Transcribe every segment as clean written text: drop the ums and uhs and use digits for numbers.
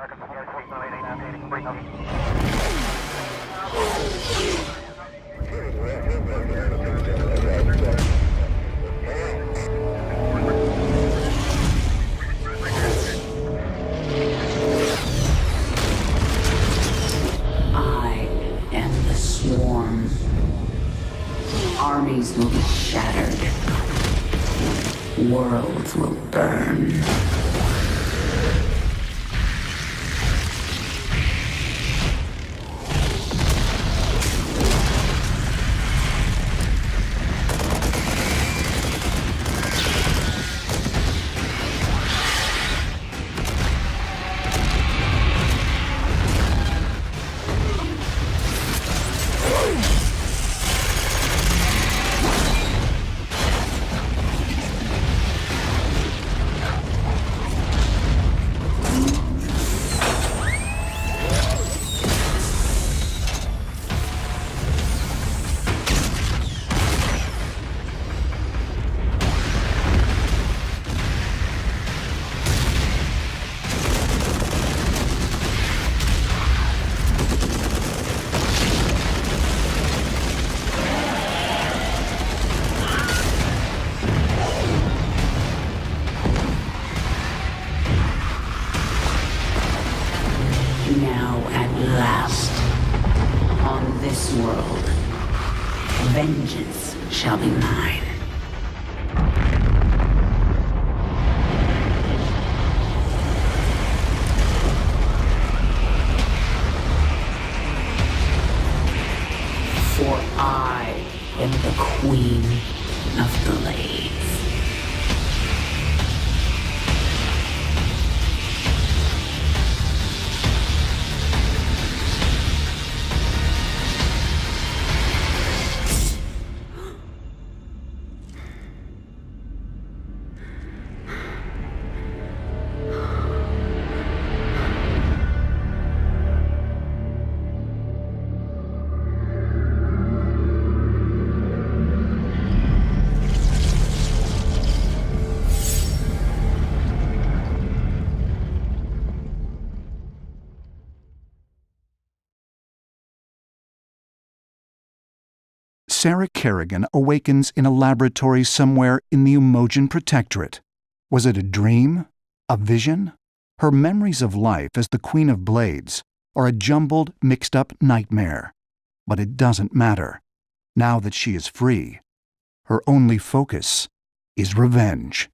I am the swarm. Armies will be shattered. Worlds will burn. Now at last, on this world, vengeance shall be mine. For I am the Queen of Blades. Sarah Kerrigan awakens in a laboratory somewhere in the Umojan Protectorate. Was it a dream? A vision? Her memories of life as the Queen of Blades are a jumbled, mixed-up nightmare. But it doesn't matter. Now that she is free, her only focus is revenge.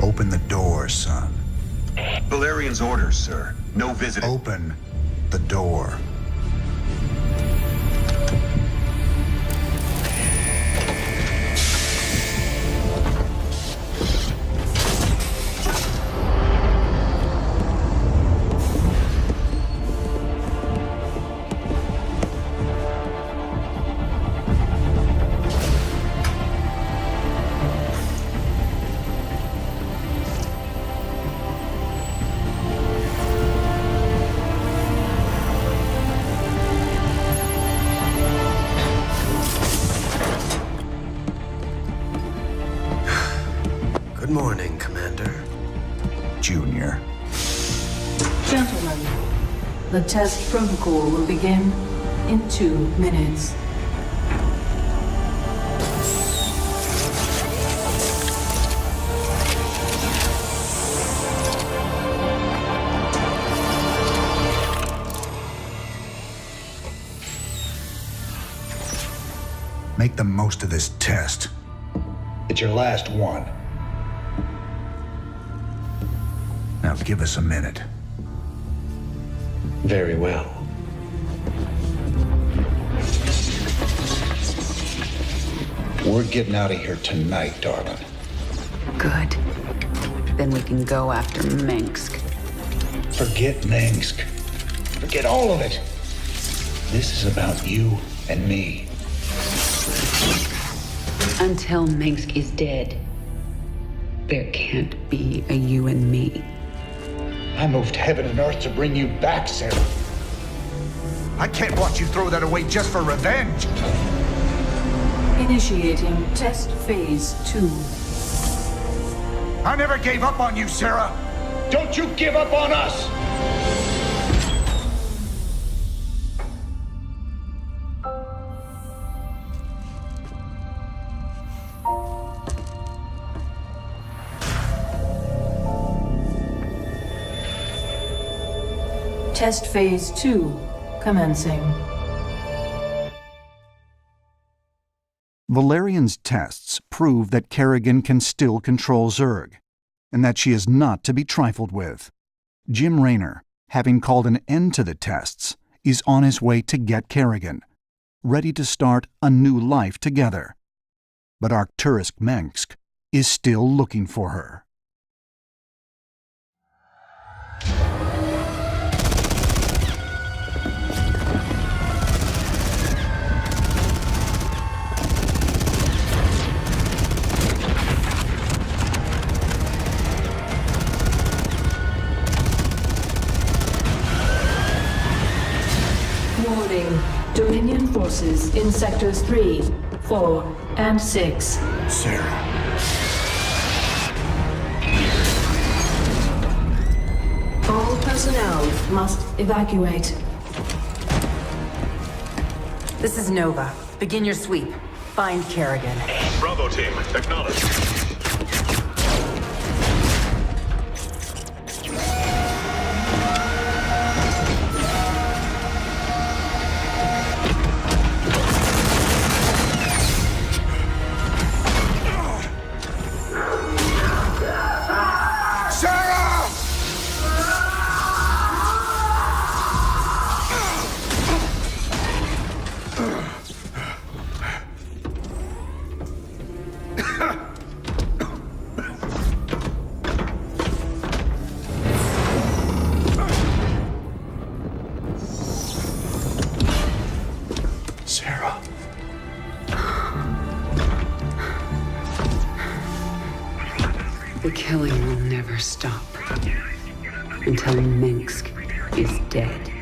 Open the door, son. Valerian's orders, sir. No visiting. Open the door. Good morning, Commander. Junior. Gentlemen, the test protocol will begin in 2 minutes. Make the most of this test. It's your last one. Now give us a minute. Very well. We're getting out of here tonight, darling. Good. Then we can go after Minsk. Forget Minsk. Forget all of it. This is about you and me. Until Minsk is dead, there can't be a you and me. I moved heaven and earth to bring you back, Sarah. I can't watch you throw that away just for revenge. Initiating test phase 2. I never gave up on you, Sarah. Don't you give up on us! Test phase 2 commencing. Valerian's tests prove that Kerrigan can still control Zurg, and that she is not to be trifled with. Jim Raynor, having called an end to the tests, is on his way to get Kerrigan, ready to start a new life together. But Arcturus Minsk is still looking for her. Warning. Dominion forces in sectors 3, 4, and 6. Sarah. All personnel must evacuate. This is Nova. Begin your sweep. Find Kerrigan. Bravo team, acknowledge. Sarah. The killing will never stop until Minsk is dead.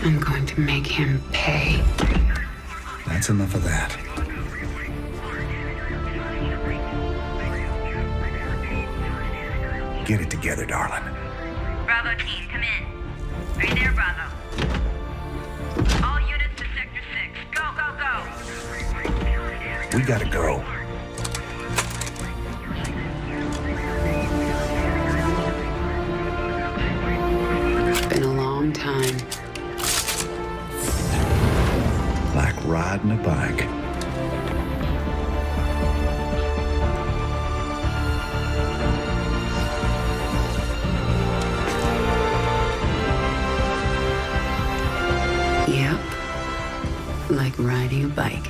I'm going to make him pay. That's enough of that. Get it together, darling. Bravo team, come in. Are you there, Bravo? All units to Sector 6. Go, go, go! We gotta go. It's been a long time. Like riding a bike. Yep. Like riding a bike.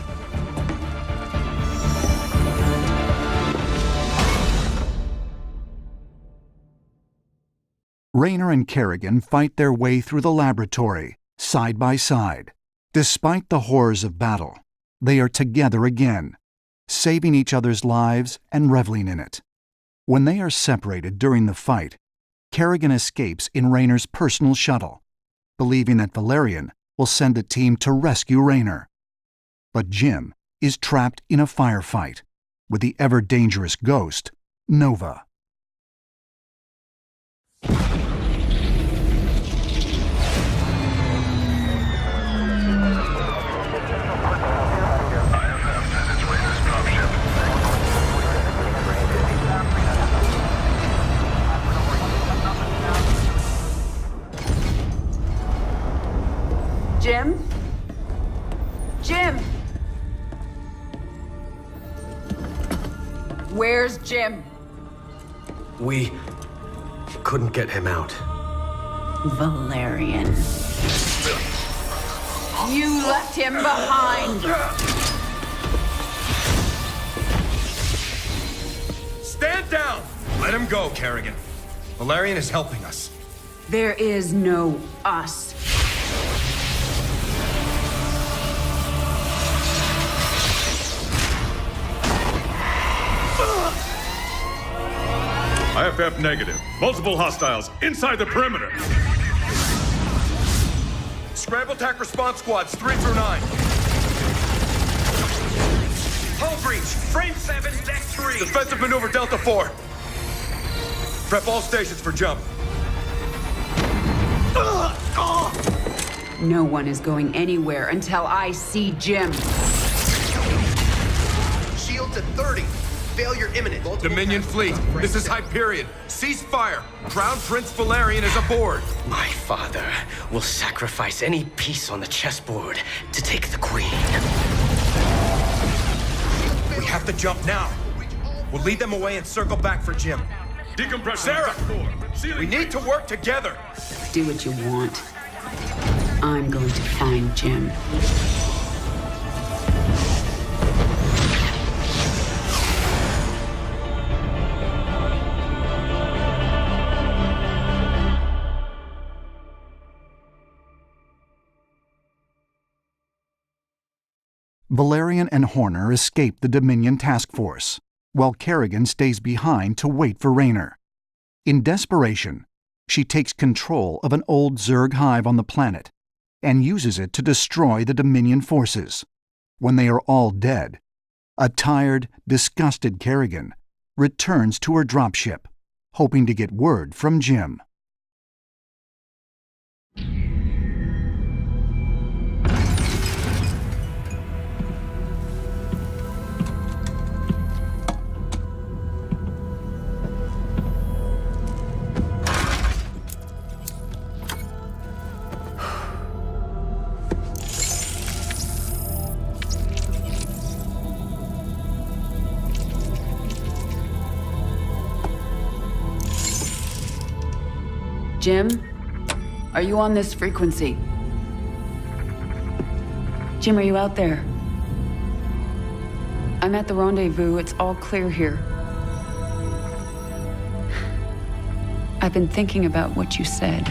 Raynor and Kerrigan fight their way through the laboratory, side by side. Despite the horrors of battle, they are together again, saving each other's lives and reveling in it. When they are separated during the fight, Kerrigan escapes in Raynor's personal shuttle, believing that Valerian will send a team to rescue Raynor. But Jim is trapped in a firefight with the ever-dangerous ghost, Nova. Jim? Jim! Where's Jim? We couldn't get him out. Valerian. You left him behind! Stand down! Let him go, Kerrigan. Valerian is helping us. There is no us. IFF negative. Multiple hostiles inside the perimeter. Scramble attack response squads 3 through 9. Hull breach. Frame 7, deck 3. Defensive maneuver Delta 4. Prep all stations for jump. No one is going anywhere until I see Jim. Shields at 30. Failure imminent. Dominion fleet, this is Hyperion. Cease fire. Crown Prince Valerian is aboard. My father will sacrifice any piece on the chessboard to take the queen. We have to jump now. We'll lead them away and circle back for Jim. Decompression. Sarah! Ceiling. We need to work together. Do what you want. I'm going to find Jim. Valerian and Horner escape the Dominion task force, while Kerrigan stays behind to wait for Raynor. In desperation, she takes control of an old Zerg hive on the planet and uses it to destroy the Dominion forces. When they are all dead, a tired, disgusted Kerrigan returns to her dropship, hoping to get word from Jim. Jim, are you on this frequency? Jim, are you out there? I'm at the rendezvous. It's all clear here. I've been thinking about what you said.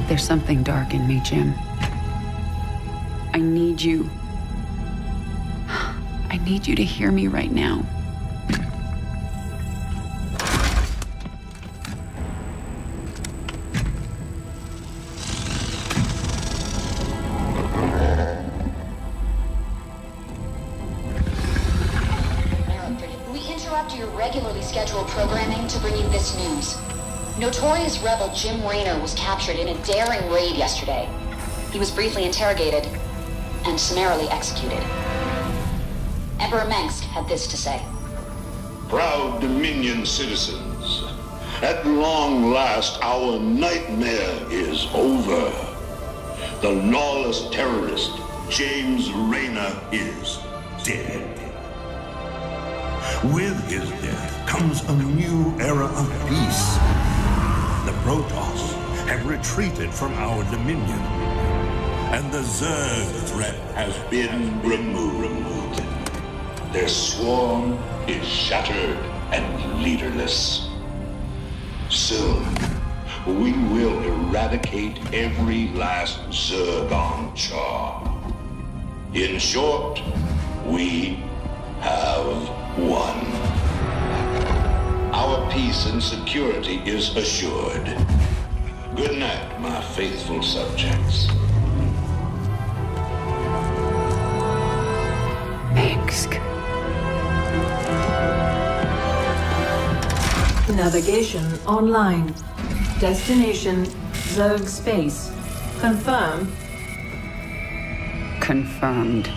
There's something dark in me, Jim. I need you. I need you to hear me right now. Your regularly scheduled programming to bring you this news. Notorious rebel Jim Raynor was captured in a daring raid yesterday. He was briefly interrogated and summarily executed. Emperor Mengsk had this to say. Proud Dominion citizens, at long last our nightmare is over. The lawless terrorist James Raynor is dead. With his death comes a new era of peace. The Protoss have retreated from our dominion, and the Zerg threat has been removed. Their swarm is shattered and leaderless. Soon, we will eradicate every last Zerg on Char. In short, we have won. Our peace and security is assured. Good night, my faithful subjects. Mengsk. Navigation online. Destination Zerg space. Confirm. Confirmed.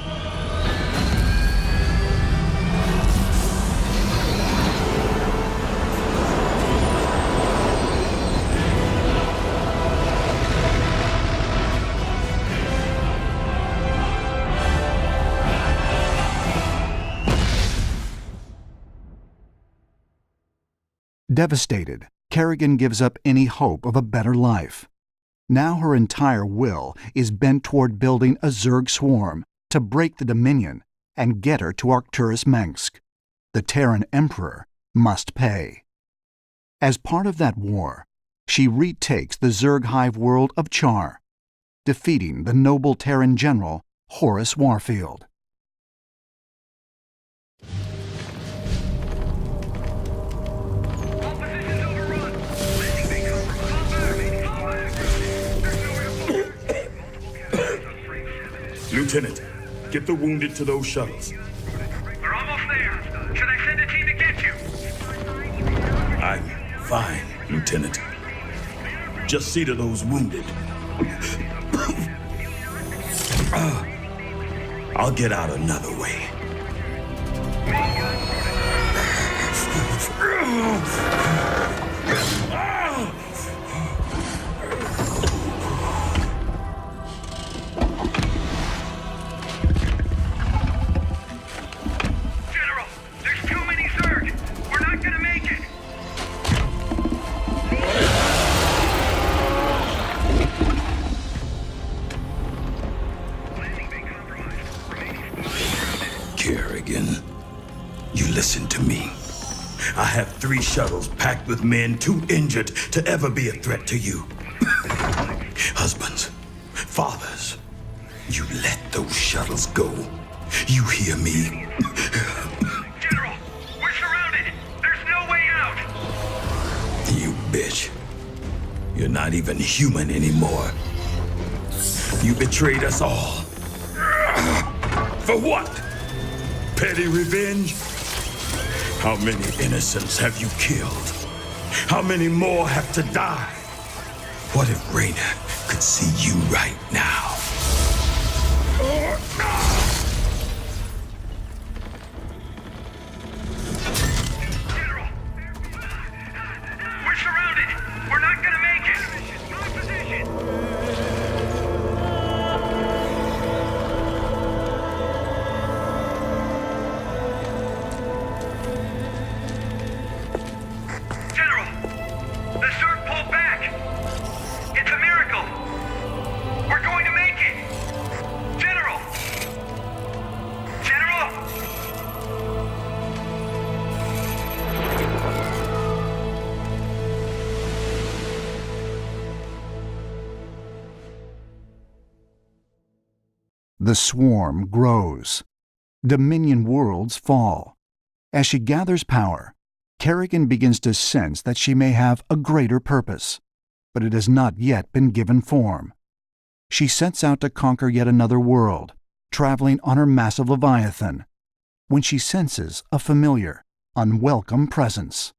Devastated, Kerrigan gives up any hope of a better life. Now her entire will is bent toward building a Zerg swarm to break the Dominion and get her to Arcturus Mengsk. The Terran Emperor must pay. As part of that war, she retakes the Zerg hive world of Char, defeating the noble Terran general Horace Warfield. Lieutenant, get the wounded to those shuttles. We're almost there. Should I send a team to get you? I'm fine, Lieutenant. Just see to those wounded. I'll get out another way. General, there's too many Zerg. We're not gonna make it. Kerrigan, you listen to me. I have 3 shuttles packed with men too injured to ever be a threat to you. Husbands, fathers, you let those shuttles go. You hear me? General, we're surrounded. There's no way out. You bitch. You're not even human anymore. You betrayed us all. For what? Petty revenge? How many innocents have you killed? How many more have to die? What if Raynor could see you right now? General, we're surrounded. We're not gonna make it. My position. General, the Zerg pulled back. It's a miracle. We're going to make it. General! General! The swarm grows. Dominion worlds fall. As she gathers power, Kerrigan begins to sense that she may have a greater purpose, but it has not yet been given form. She sets out to conquer yet another world, traveling on her massive Leviathan, when she senses a familiar, unwelcome presence.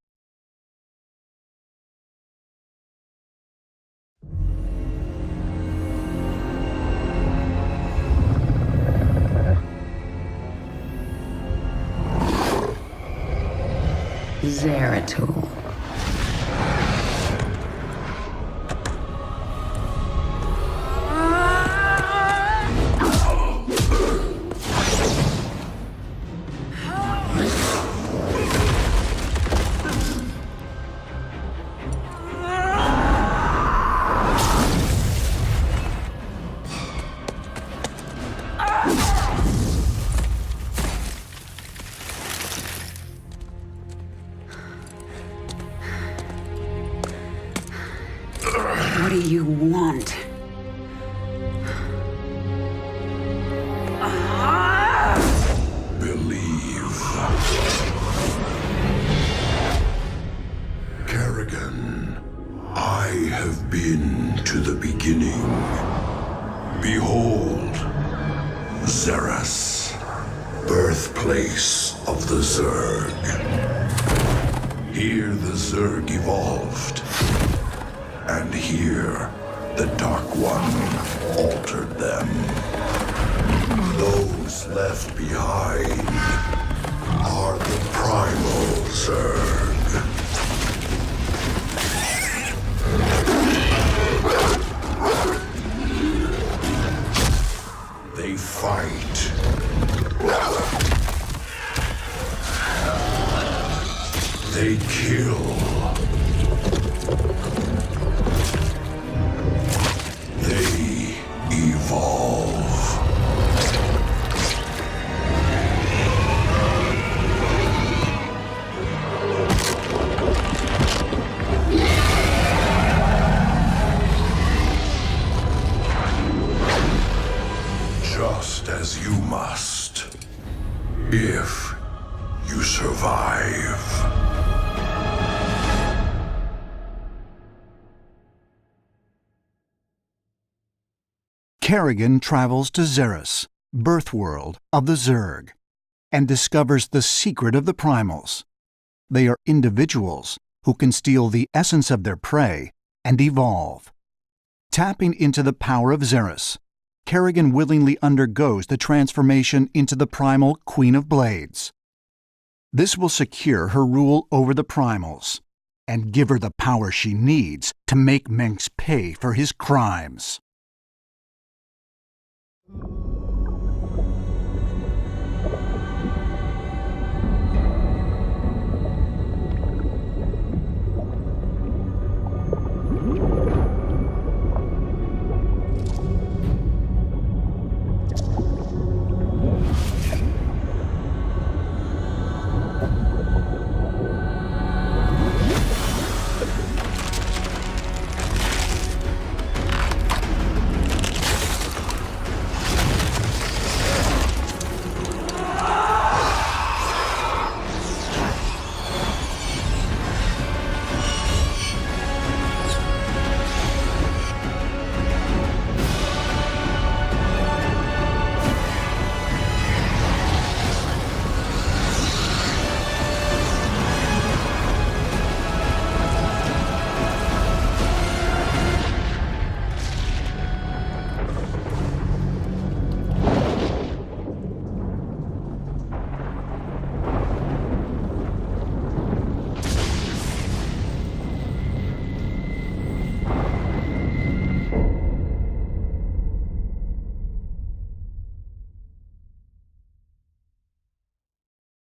Zeratul. What do you want? Believe. Kerrigan, I have been to the beginning. Behold, Xeras, birthplace of the Zerg. Here the Zerg evolved. And here, the Dark One altered them. Those left behind are the primal Zerg. They fight. They kill. They evolve. as you must. If you survive. Kerrigan travels to Xeris, birthworld of the Zerg, and discovers the secret of the primals. They are individuals who can steal the essence of their prey and evolve. Tapping into the power of Xeris, Kerrigan willingly undergoes the transformation into the primal Queen of Blades. This will secure her rule over the primals and give her the power she needs to make Mengsk pay for his crimes.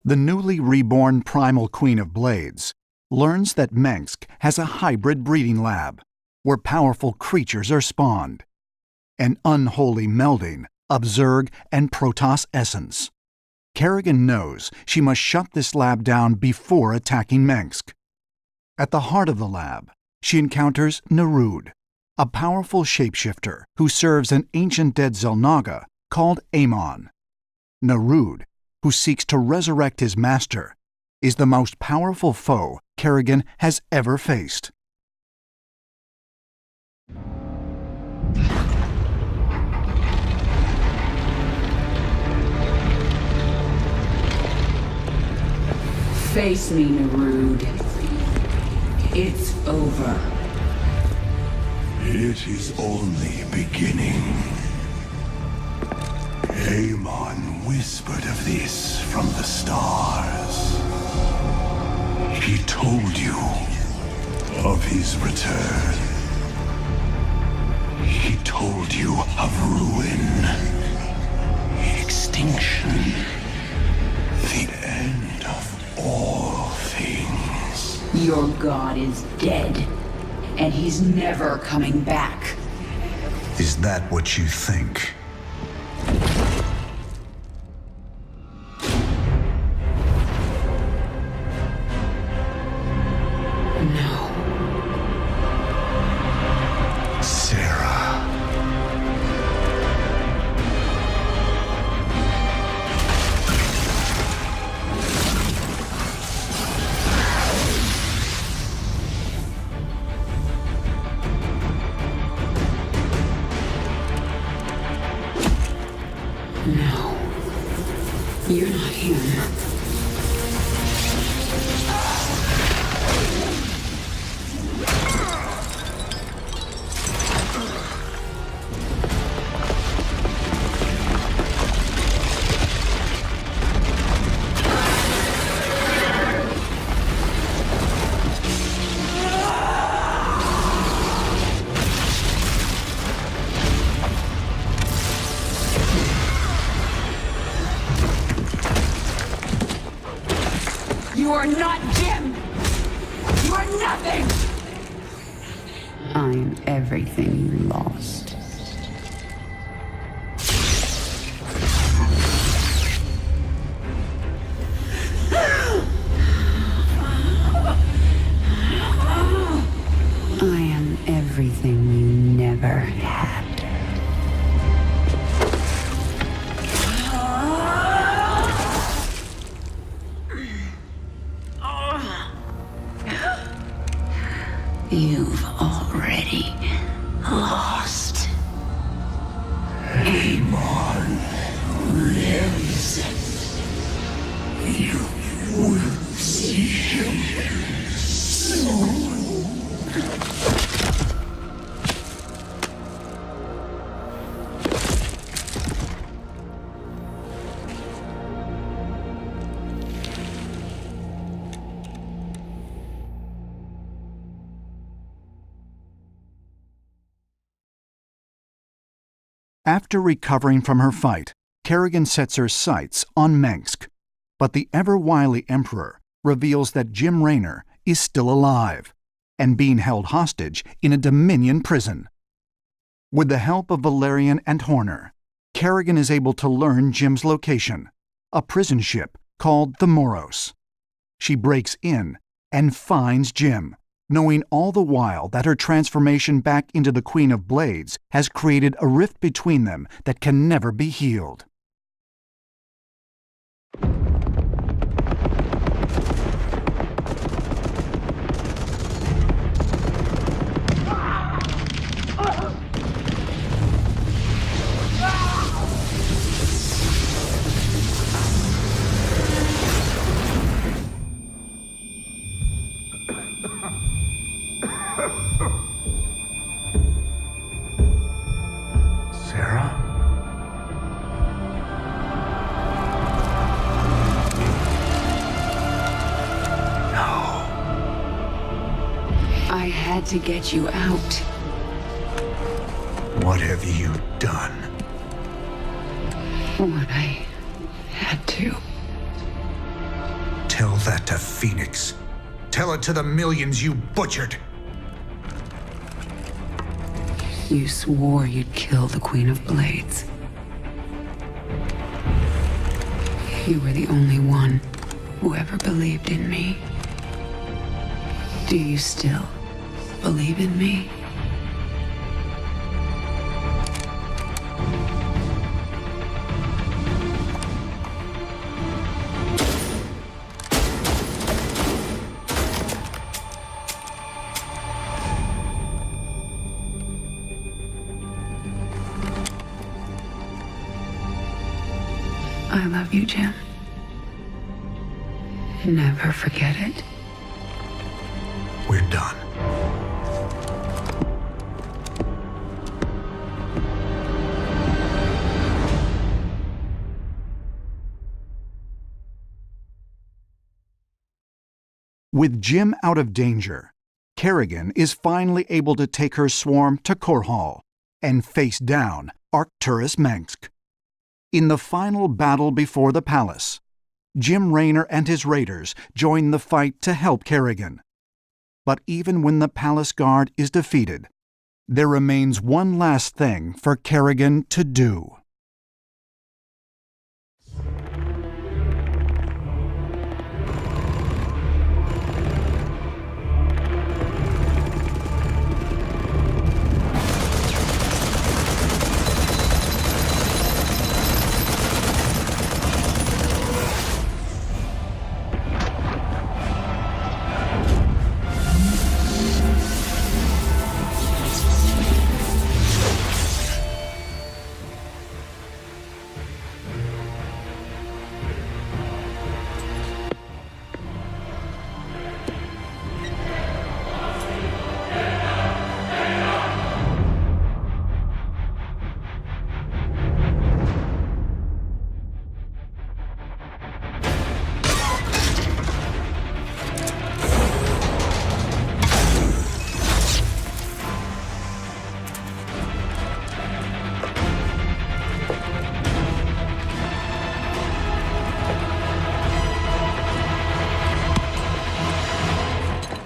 The newly reborn primal Queen of Blades learns that Mengsk has a hybrid breeding lab where powerful creatures are spawned, an unholy melding of Zerg and Protoss essence. Kerrigan knows she must shut this lab down before attacking Mengsk. At the heart of the lab, she encounters Narud, a powerful shapeshifter who serves an ancient dead Xel'Naga called Amon. Narud, who seeks to resurrect his master, is the most powerful foe Kerrigan has ever faced. Face me, Narud. It's over. It is only beginning. Amon whispered of this from the stars. He told you of his return. He told you of ruin, extinction, the end of all things. Your god is dead, and he's never coming back. Is that what you think? No. You're not him. You are not Jim! You are nothing! I'm everything you lost. I am everything you never had. already lost. Amon lives. You will see him soon. After recovering from her fight, Kerrigan sets her sights on Mengsk, but the ever-wily Emperor reveals that Jim Raynor is still alive and being held hostage in a Dominion prison. With the help of Valerian and Horner, Kerrigan is able to learn Jim's location, a prison ship called the Moros. She breaks in and finds Jim, knowing all the while that her transformation back into the Queen of Blades has created a rift between them that can never be healed. Sarah? No. I had to get you out. What have you done? What I had to. Tell that to Phoenix. Tell it to the millions you butchered. You swore you'd kill the Queen of Blades. You were the only one who ever believed in me. Do you still believe in me? I love you, Jim. Never forget it. We're done. With Jim out of danger, Kerrigan is finally able to take her swarm to Korhal and face down Arcturus Mengsk. In the final battle before the palace, Jim Raynor and his raiders join the fight to help Kerrigan. But even when the palace guard is defeated, there remains one last thing for Kerrigan to do.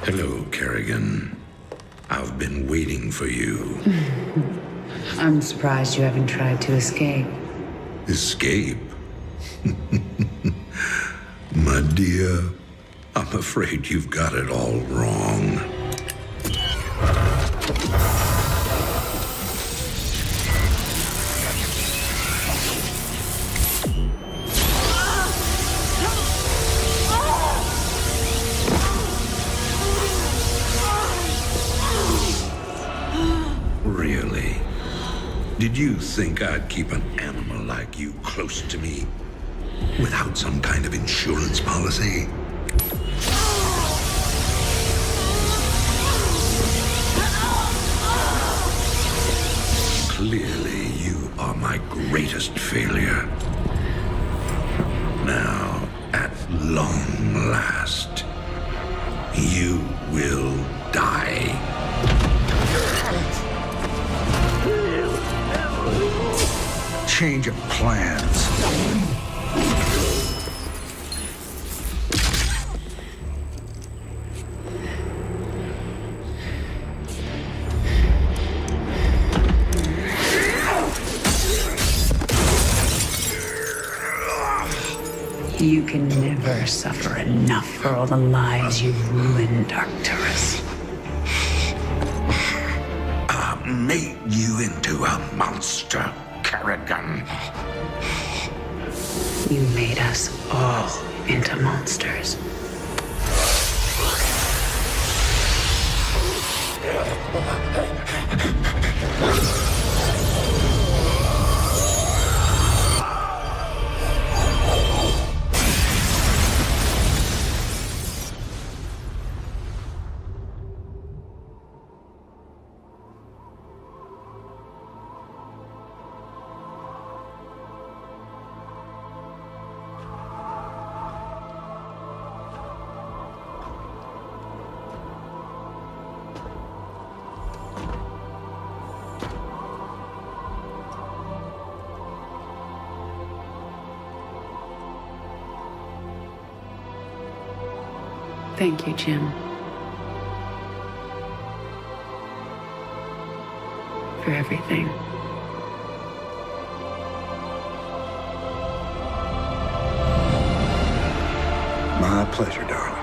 Hello, Kerrigan. I've been waiting for you. I'm surprised you haven't tried to escape. Escape? My dear, I'm afraid you've got it all wrong. Did you think I'd keep an animal like you close to me without some kind of insurance policy? Clearly, you are my greatest failure. Now, at long last, you will die. Change of plans. You can never suffer enough for all the lives you've ruined, Arcturus. I made you into a monster, Kerrigan. You made us all into monsters. Thank you, Jim. For everything. My pleasure, darling.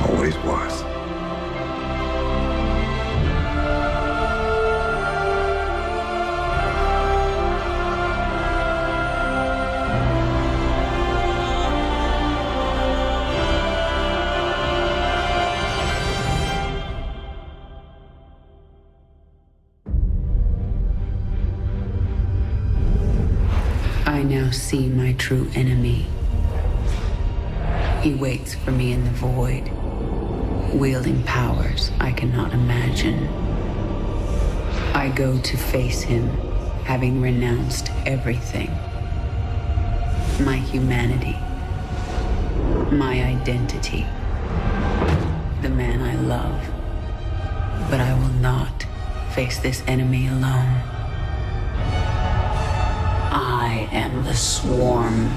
Always was. I now see my true enemy. He waits for me in the void, wielding powers I cannot imagine. I go to face him, having renounced everything. My humanity, my identity, the man I love. But I will not face this enemy alone. I am the swarm.